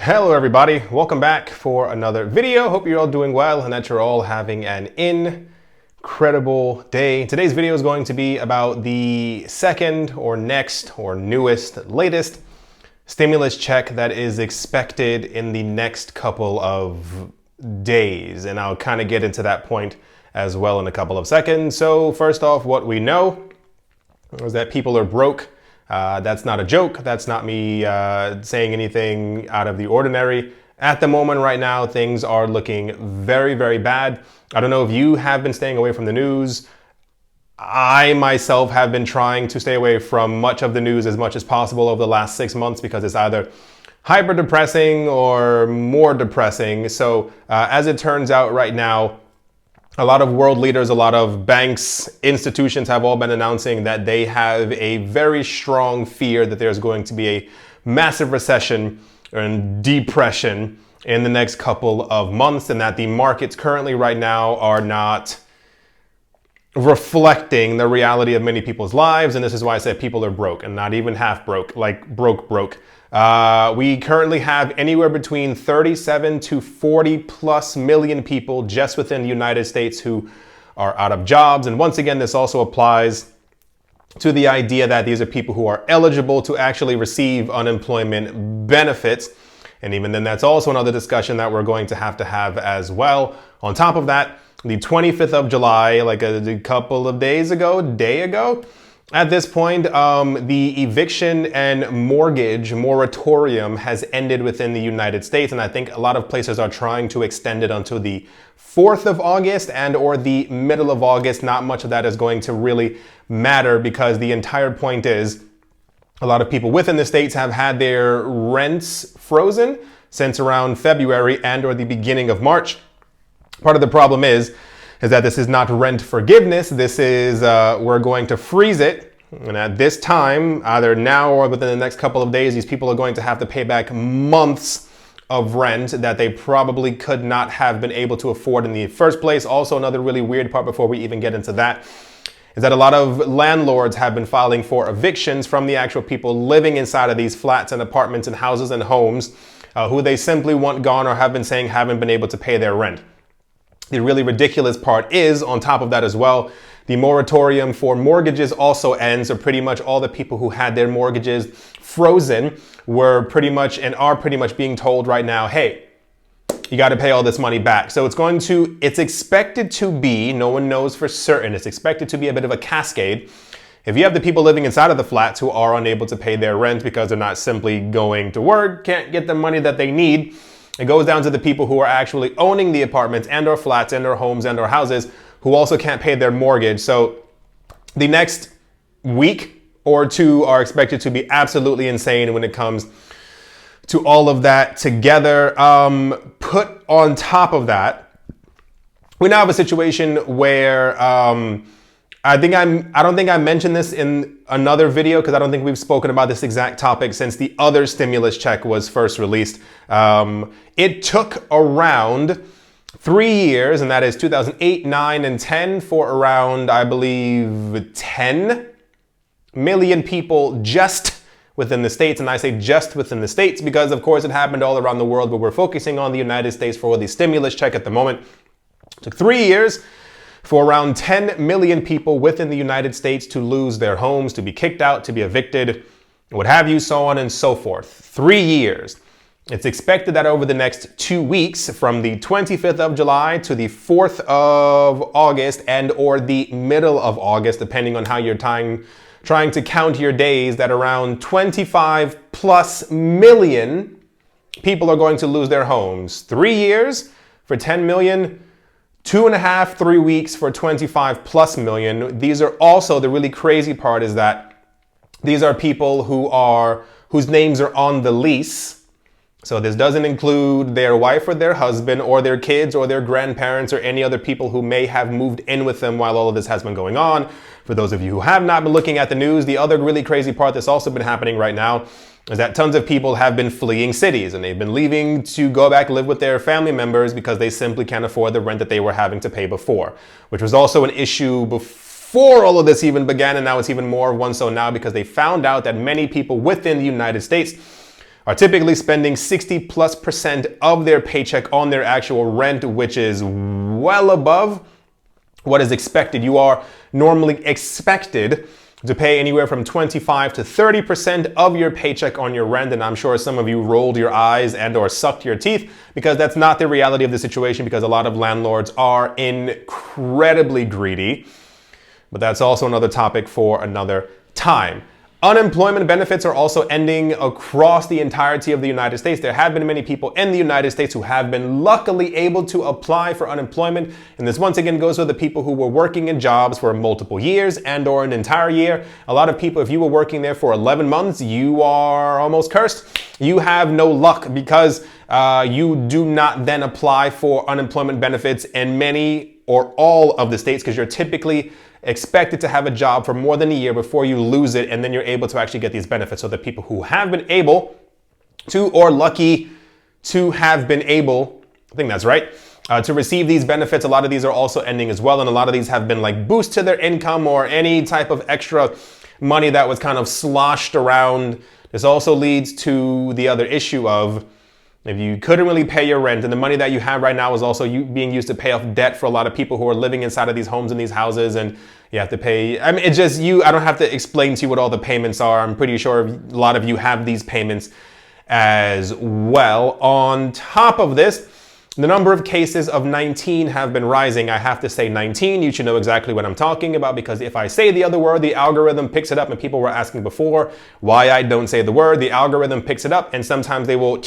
Hello everybody, welcome back for another video. Hope you're all doing well and that you're all having an incredible day. Today's video is going to be about the second or next or newest, latest stimulus check that is expected in the next couple of days. And I'll kind of get into that point as well in a couple of seconds. So first off, what we know is that people are broke. That's not a joke. That's not me saying anything out of the ordinary. At the moment right now, things are looking very, very bad. I don't know if you have been staying away from the news. I myself have been trying to stay away from much of the news as much as possible over the last 6 months because it's either hyper depressing or more depressing. So as it turns out right now, a lot of world leaders, a lot of banks, institutions have all been announcing that they have a very strong fear that there's going to be a massive recession and depression in the next couple of months, and that the markets currently right now are not reflecting the reality of many people's lives. And this is why I said people are broke and not even half broke, like broke. We currently have anywhere between 37 to 40 plus million people just within the United States who are out of jobs. And once again, this also applies to the idea that these are people who are eligible to actually receive unemployment benefits. And even then, that's also another discussion that we're going to have as well. On top of that, the 25th of July, like a couple of days ago, day ago, at this point, the eviction and mortgage moratorium has ended within the United States. And I think a lot of places are trying to extend it until the 4th of August and or the middle of August. Not much of that is going to really matter because the entire point is a lot of people within the States have had their rents frozen since around February and or the beginning of March. Part of the problem is that this is not rent forgiveness. This is, we're going to freeze it. And at this time, either now or within the next couple of days, these people are going to have to pay back months of rent that they probably could not have been able to afford in the first place. Also, another really weird part before we even get into that is that a lot of landlords have been filing for evictions from the actual people living inside of these flats and apartments and houses and homes who they simply want gone or have been saying haven't been able to pay their rent. The really ridiculous part is, on top of that as well, the moratorium for mortgages also ends. So pretty much all the people who had their mortgages frozen were pretty much and are pretty much being told right now, hey, you got to pay all this money back. So it's expected to be, no one knows for certain, it's expected to be a bit of a cascade. If you have the people living inside of the flats who are unable to pay their rent because they're not simply going to work, can't get the money that they need, it goes down to the people who are actually owning the apartments and or flats and or homes and or houses who also can't pay their mortgage. So the next week or two are expected to be absolutely insane when it comes to all of that together. Put on top of that, we now have a situation where I don't think I mentioned this in another video because I don't think we've spoken about this exact topic since the other stimulus check was first released. It took around 3 years, and that is 2008, 9, and 10 for around, I believe, 10 million people just within the States. And I say just within the States because, of course, it happened all around the world, but we're focusing on the United States for the stimulus check at the moment. It took 3 years for around 10 million people within the United States to lose their homes, to be kicked out, to be evicted, what have you, so on and so forth. 3 years. It's expected that over the next 2 weeks, from the 25th of July to the 4th of August and or the middle of August, depending on how you're trying to count your days, that around 25 plus million people are going to lose their homes. 3 years for 10 million. 2.5, 3 weeks for 25 plus million. These are also, the really crazy part is that these are people whose names are on the lease. So this doesn't include their wife or their husband or their kids or their grandparents or any other people who may have moved in with them while all of this has been going on. For those of you who have not been looking at the news, the other really crazy part that's also been happening right now is that tons of people have been fleeing cities and they've been leaving to go back live with their family members because they simply can't afford the rent that they were having to pay before, which was also an issue before all of this even began, and now it's even more of one so now because they found out that many people within the United States are typically spending 60+% of their paycheck on their actual rent, which is well above what is expected. You are normally expected to pay anywhere from 25 to 30% of your paycheck on your rent. And I'm sure some of you rolled your eyes and or sucked your teeth, because that's not the reality of the situation, because a lot of landlords are incredibly greedy. But that's also another topic for another time. Unemployment benefits are also ending across the entirety of the United States. There have been many people in the United States who have been luckily able to apply for unemployment. And this once again goes with the people who were working in jobs for multiple years and or an entire year. A lot of people, if you were working there for 11 months, you are almost cursed. You have no luck, because you do not then apply for unemployment benefits in many or all of the states, because you're typically expected to have a job for more than a year before you lose it, and then you're able to actually get these benefits. So the people who have been able to, or lucky to have been able, I think that's right, to receive these benefits, a lot of these are also ending as well. And a lot of these have been like boost to their income or any type of extra money that was kind of sloshed around. This also leads to the other issue of, if you couldn't really pay your rent, and the money that you have right now is also being used to pay off debt for a lot of people who are living inside of these homes and these houses, and you have to pay. I mean, it's just I don't have to explain to you what all the payments are. I'm pretty sure a lot of you have these payments as well. On top of this, the number of cases of 19 have been rising. I have to say 19. You should know exactly what I'm talking about, because if I say the other word, the algorithm picks it up. And people were asking before why I don't say the word. The algorithm picks it up, and sometimes they will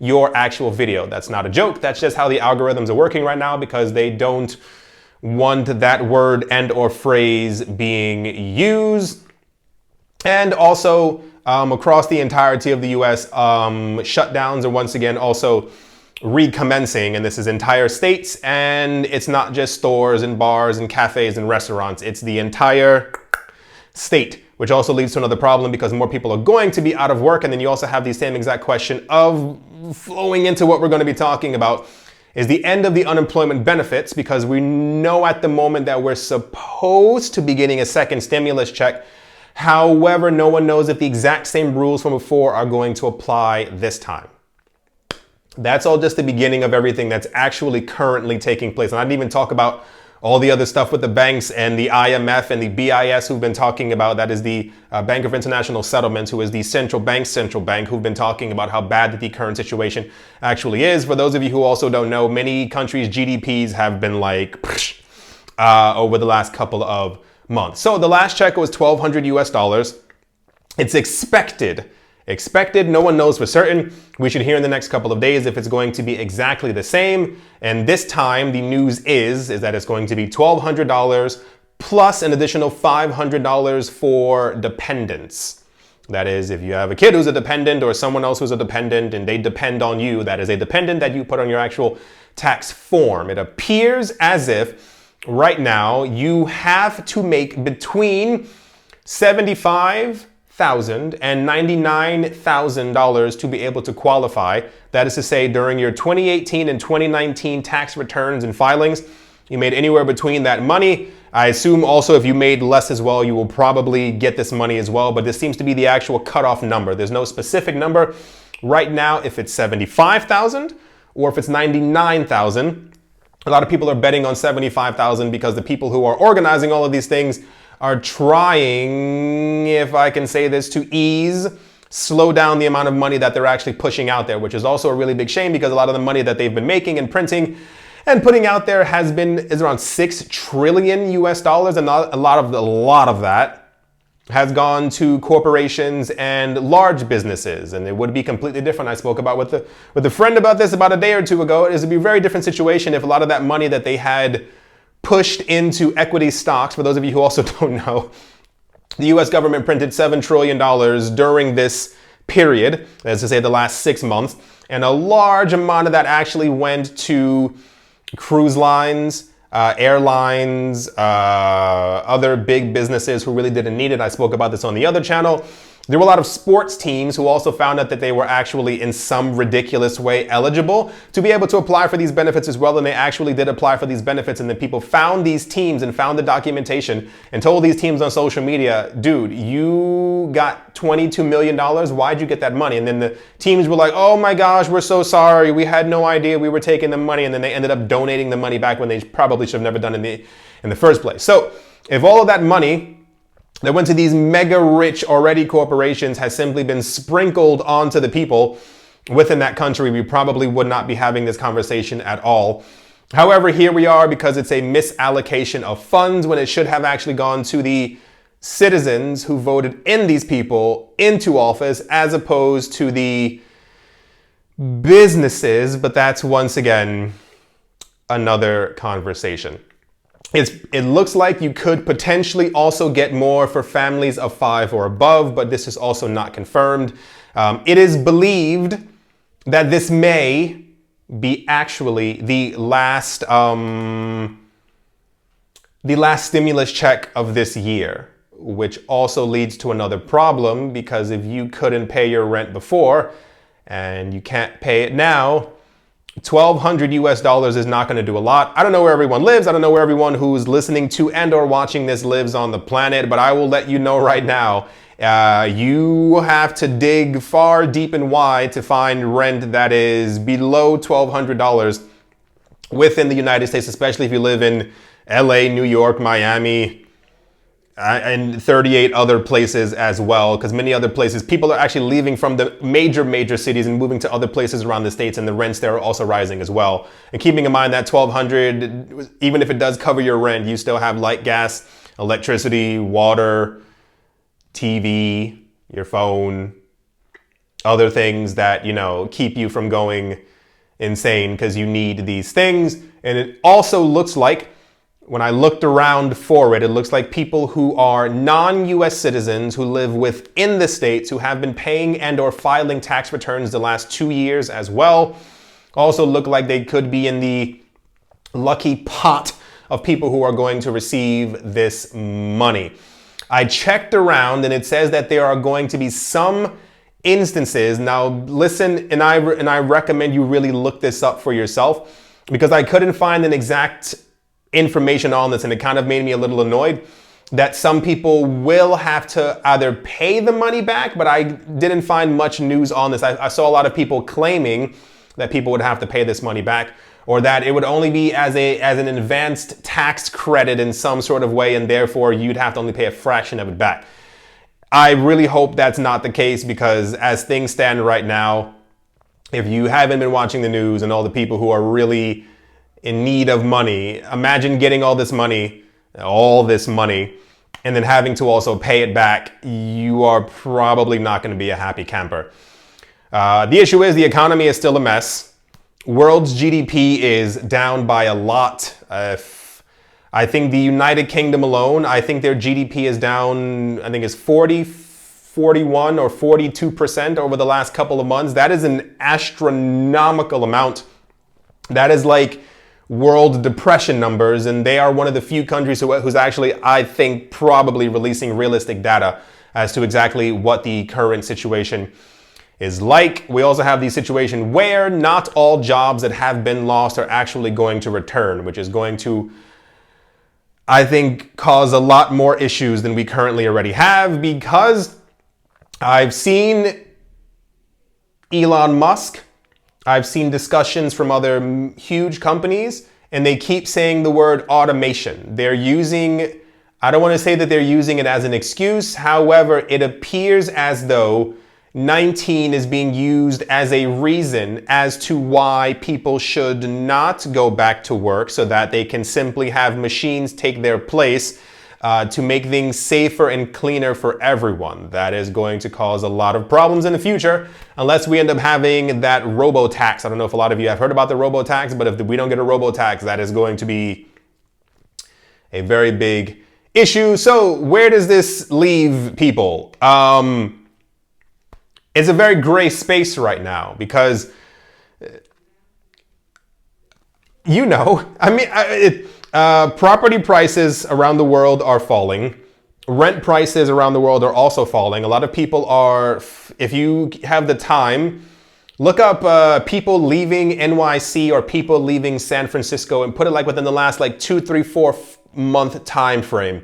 your actual video. That's not a joke. That's just how the algorithms are working right now, because they don't want that word and or phrase being used. And also across the entirety of the US, shutdowns are once again also recommencing, and this is entire states, and it's not just stores and bars and cafes and restaurants. It's the entire state, which also leads to another problem, because more people are going to be out of work. And then you also have the same exact question of flowing into what we're going to be talking about is the end of the unemployment benefits, because we know at the moment that we're supposed to be getting a second stimulus check. However, no one knows if the exact same rules from before are going to apply this time. That's all just the beginning of everything that's actually currently taking place. And I didn't even talk about all the other stuff with the banks and the IMF and the BIS who've been talking about. That is the Bank of International Settlements, who is the central bank, who've been talking about how bad the current situation actually is. For those of you who also don't know, many countries' GDPs have been like over the last couple of months. So the last check was $1,200 US. It's expected, no one knows for certain. We should hear in the next couple of days if it's going to be exactly the same. And this time the news is that it's going to be $1,200 plus an additional $500 for dependents. That is, if you have a kid who's a dependent or someone else who's a dependent and they depend on you, that is a dependent that you put on your actual tax form. It appears as if right now you have to make between $75,000 and $99,000 to be able to qualify. That is to say, during your 2018 and 2019 tax returns and filings, you made anywhere between that money. I assume also if you made less as well, you will probably get this money as well, but this seems to be the actual cutoff number. There's no specific number right now if it's 75,000 or if it's 99,000. A lot of people are betting on 75,000 because the people who are organizing all of these things are trying, if I can say this, to slow down the amount of money that they're actually pushing out there, which is also a really big shame, because a lot of the money that they've been making and printing and putting out there is around 6 trillion US dollars, and a lot of that has gone to corporations and large businesses, and it would be completely different. I spoke about with a friend about this about a day or two ago. It would be a very different situation if a lot of that money that they had pushed into equity stocks. For those of you who also don't know, the US government printed $7 trillion during this period, as to say the last 6 months, and a large amount of that actually went to cruise lines, airlines, other big businesses who really didn't need it. I spoke about this on the other channel. There were a lot of sports teams who also found out that they were actually in some ridiculous way eligible to be able to apply for these benefits as well. And they actually did apply for these benefits. And then people found these teams and found the documentation and told these teams on social media, dude, you got $22 million. Why'd you get that money? And then the teams were like, oh my gosh, we're so sorry. We had no idea we were taking the money. And then they ended up donating the money back when they probably should have never done it in the first place. So if all of that money that went to these mega rich already corporations has simply been sprinkled onto the people within that country, we probably would not be having this conversation at all. However, here we are because it's a misallocation of funds when it should have actually gone to the citizens who voted in these people into office as opposed to the businesses. But that's once again another conversation. It looks like you could potentially also get more for families of 5 or above, but this is also not confirmed. It is believed that this may be actually the last stimulus check of this year, which also leads to another problem, because if you couldn't pay your rent before and you can't pay it now, $1,200 is not going to do a lot. I don't know where everyone lives. I don't know where everyone who's listening to and or watching this lives on the planet, but I will let you know right now, you have to dig far, deep and wide to find rent that is below $1,200 within the United States, especially if you live in LA, New York, Miami, and 38 other places as well, because many other places, people are actually leaving from the major cities and moving to other places around the states, and the rents there are also rising as well. And keeping in mind that $1,200, even if it does cover your rent, you still have light, gas, electricity, water, TV, your phone, other things that, you know, keep you from going insane because you need these things. And it also looks like, when I looked around for it, it looks like people who are non-US citizens who live within the states who have been paying and or filing tax returns the last 2 years as well also look like they could be in the lucky pot of people who are going to receive this money. I checked around and it says that there are going to be some instances. Now listen, and I recommend you really look this up for yourself, because I couldn't find an exact information on this, and it kind of made me a little annoyed that some people will have to either pay the money back, but I didn't find much news on this. I saw a lot of people claiming that people would have to pay this money back, or that it would only be as an advanced tax credit in some sort of way, and therefore you'd have to only pay a fraction of it back. I really hope that's not the case, because as things stand right now, if you haven't been watching the news and all the people who are really in need of money, imagine getting all this money, and then having to also pay it back. You are probably not going to be a happy camper. The issue is the economy is still a mess. World's GDP is down by a lot. I think the United Kingdom alone, I think their GDP is down, I think it's 41 or 42% over the last couple of months. That is an astronomical amount. That is like world depression numbers, and they are one of the few countries who's actually, I think, probably releasing realistic data as to exactly what the current situation is like. We also have the situation where not all jobs that have been lost are actually going to return, which is going to, I think, cause a lot more issues than we currently already have, because I've seen Elon Musk, I've seen discussions from other huge companies, and they keep saying the word automation. They're using, I don't want to say that they're using it as an excuse. However, it appears as though 19 is being used as a reason as to why people should not go back to work, so that they can simply have machines take their place to make things safer and cleaner for everyone. That is going to cause a lot of problems in the future, unless we end up having that robo-tax. I don't know if a lot of you have heard about the robo-tax, but if we don't get a robo-tax, that is going to be a very big issue. So where does this leave people? It's a very gray space right now, because, property prices around the world are falling. rent prices around the world are also falling. A lot of people are, if you have the time, look up people leaving NYC or people leaving San Francisco and put it like within the last like 2, 3, 4 month time frame.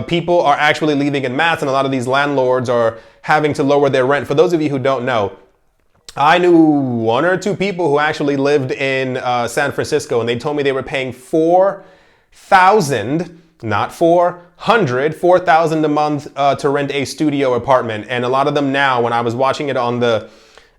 People are actually leaving in mass, and a lot of these landlords are having to lower their rent. For those of you who don't know, I knew 1 or 2 people who actually lived in San Francisco, and they told me they were paying $4,000, not 400, $4,000 a month to rent a studio apartment. And a lot of them now, when I was watching it on the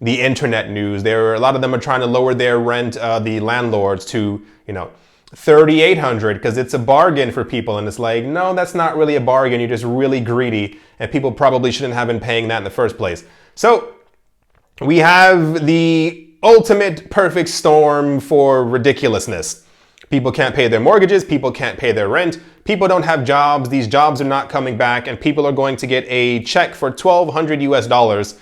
internet news, a lot of them are trying to lower their rent, the landlords, to, you know, $3,800, because it's a bargain for people. And it's like, no, that's not really a bargain. You're just really greedy, and people probably shouldn't have been paying that in the first place. So we have the ultimate perfect storm for ridiculousness. People can't pay their mortgages. People can't pay their rent. People don't have jobs. These jobs are not coming back, and people are going to get a check for $1,200 US,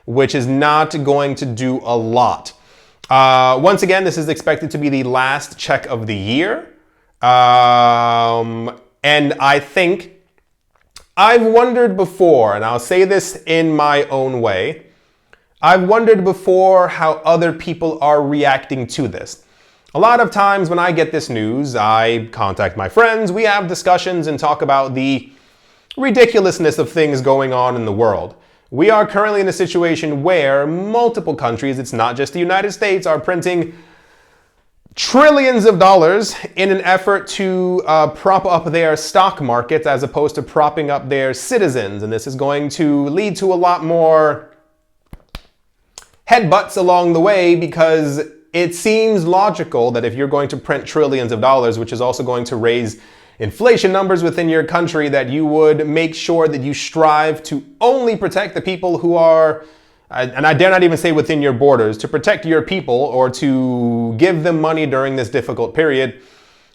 which is not going to do a lot. Once again, this is expected to be the last check of the year. And I think I've wondered before, and I'll say this in my own way, I've wondered before how other people are reacting to this. A lot of times when I get this news, I contact my friends, we have discussions and talk about the ridiculousness of things going on in the world. We are currently in a situation where multiple countries, it's not just the United States, are printing trillions of dollars in an effort to prop up their stock markets as opposed to propping up their citizens. And this is going to lead to a lot more headbutts along the way, because it seems logical that if you're going to print trillions of dollars, which is also going to raise inflation numbers within your country, that you would make sure that you strive to only protect the people who are, and I dare not even say within your borders, to protect your people or to give them money during this difficult period.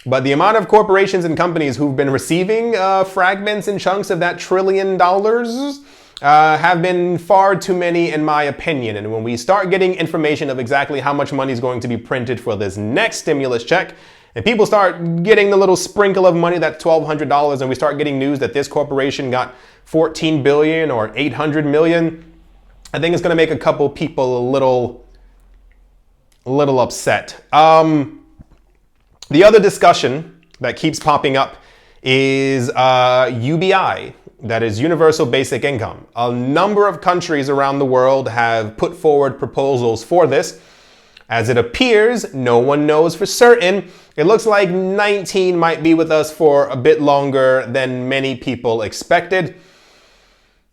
But the amount of corporations and companies who've been receiving fragments and chunks of that $1 trillion have been far too many, in my opinion. And when we start getting information of exactly how much money is going to be printed for this next stimulus check, and people start getting the little sprinkle of money, that $1,200, and we start getting news that this corporation got $14 billion or $800 million, I think it's going to make a couple people a little upset. The other discussion that keeps popping up is UBI. That is Universal Basic Income. A number of countries around the world have put forward proposals for this. As it appears, no one knows for certain. It looks like 19 might be with us for a bit longer than many people expected.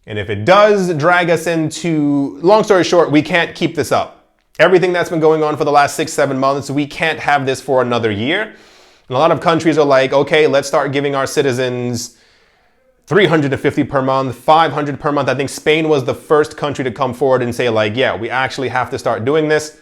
And if it does drag us into, long story short, we can't keep this up. Everything that's been going on for the last 6-7 months, we can't have this for another year. And a lot of countries are like, okay, let's start giving our citizens $350 per month, $500 per month. I think Spain was the first country to come forward and say, like, yeah, we actually have to start doing this.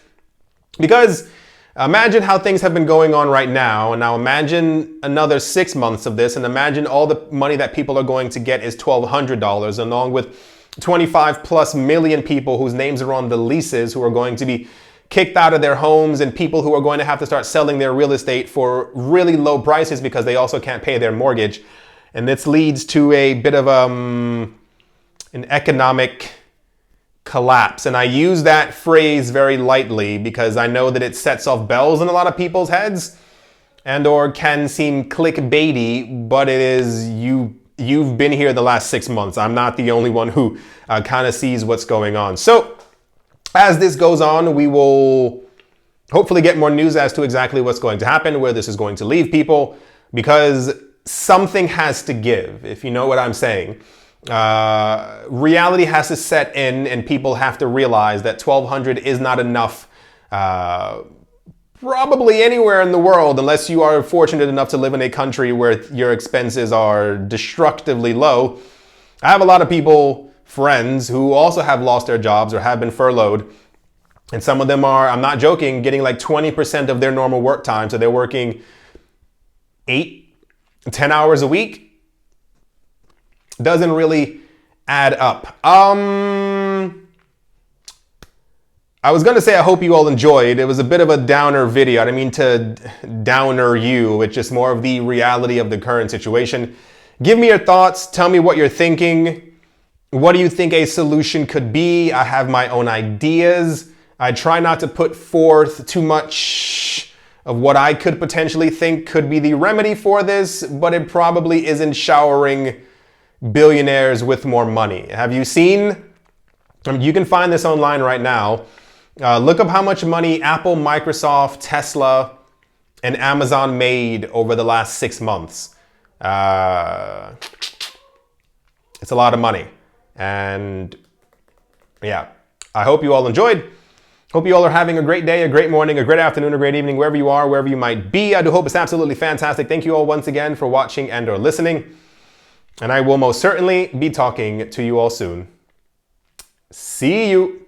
Because imagine how things have been going on right now. And now imagine another 6 months of this, and imagine all the money that people are going to get is $1,200, along with 25+ million people whose names are on the leases who are going to be kicked out of their homes, and people who are going to have to start selling their real estate for really low prices because they also can't pay their mortgage. And this leads to a bit of an economic collapse. And I use that phrase very lightly because I know that it sets off bells in a lot of people's heads and or can seem clickbaity, but it is, you've been here the last 6 months. I'm not the only one who kind of sees what's going on. So as this goes on, we will hopefully get more news as to exactly what's going to happen, where this is going to leave people, because something has to give, if you know what I'm saying. Reality has to set in, and people have to realize that $1,200 is not enough probably anywhere in the world, unless you are fortunate enough to live in a country where your expenses are destructively low. I have a lot of people, friends, who also have lost their jobs or have been furloughed. And some of them are, I'm not joking, getting like 20% of their normal work time. So they're working 8-10 hours a week. Doesn't really add up. I was going to say I hope you all enjoyed. It was a bit of a downer video. I didn't mean to downer you. It's just more of the reality of the current situation. Give me your thoughts. Tell me what you're thinking. What do you think a solution could be? I have my own ideas. I try not to put forth too much of what I could potentially think could be the remedy for this, but it probably isn't showering billionaires with more money. Have you seen? You can find this online right now. Look up how much money Apple, Microsoft, Tesla, and Amazon made over the last 6 months. It's a lot of money. And yeah, I hope you all enjoyed. Hope you all are having a great day, a great morning, a great afternoon, a great evening, wherever you are, wherever you might be. I do hope it's absolutely fantastic. Thank you all once again for watching and or listening. And I will most certainly be talking to you all soon. See you.